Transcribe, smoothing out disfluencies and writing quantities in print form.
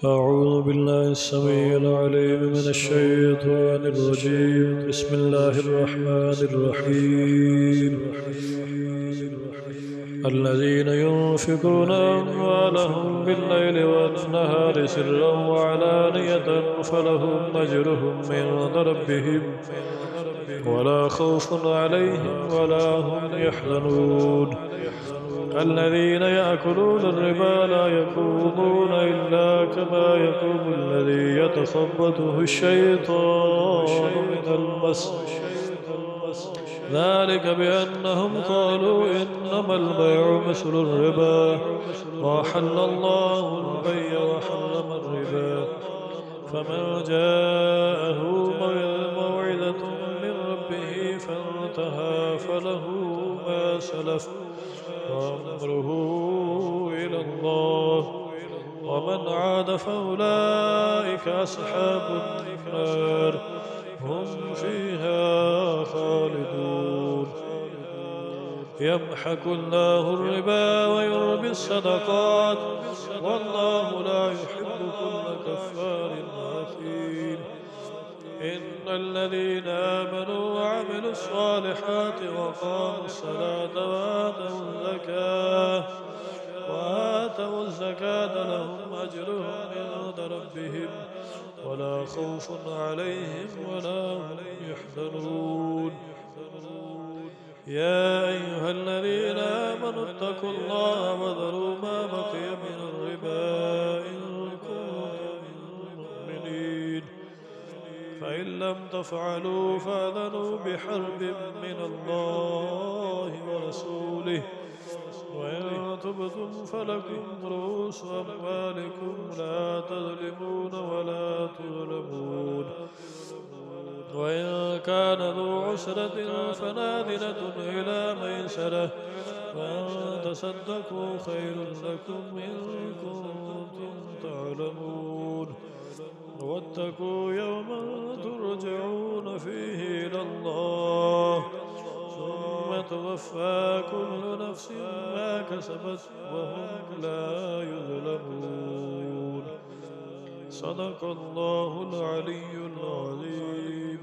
أعوذ بالله السميع العليم من الشيطان الرجيم. بسم الله الرحمن الرحيم. الذين ينفقون أموالهم بالليل والنهار سرا وعلانية فلهم أجرهم عند ربهم ولا خوف عليهم ولا هم يحزنون. الذين يأكلون الربا لا يقومون إلا كما يقوم الذي يتخبطه الشيطان من المس، ذلك بأنهم قالوا إنما البيع مثل الربا وأحل الله البيع وحرم الربا. فمن جاءه موعظة من ربه فانتهى فله ما سلف وأمره إلى الله، ومن عاد فأولئك أصحاب النار هم فيها خالدون. يمحق الله الربا ويربي الصدقات والله لا يحب كل كفار أثيم. إن الذين آمنوا وعملوا الصالحات وقاموا الصلاة وآتوا الزكاة لهم أجرهم عند ربهم ولا خوف عليهم ولا هم يحزنون. يا أيها الذين آمنوا اتقوا الله وذروا ما بقي من الربا إن كنتم مؤمنين، فإن لم تفعلوا فأذنوا بحرب من الله ورسوله، وإن تبتم فلكم رؤوس أموالكم لا تظلمون ولا تظلمون. وإن كان ذو عسرة فنادلة إلى ميسرة، وأن تصدقوا خير لكم إن كنتم تعلمون. واتقوا يوما ترجعون فيه إلى الله ثم توفى كل نفس ما كسبت وهم لا يظلمون. صدق الله العلي العظيم.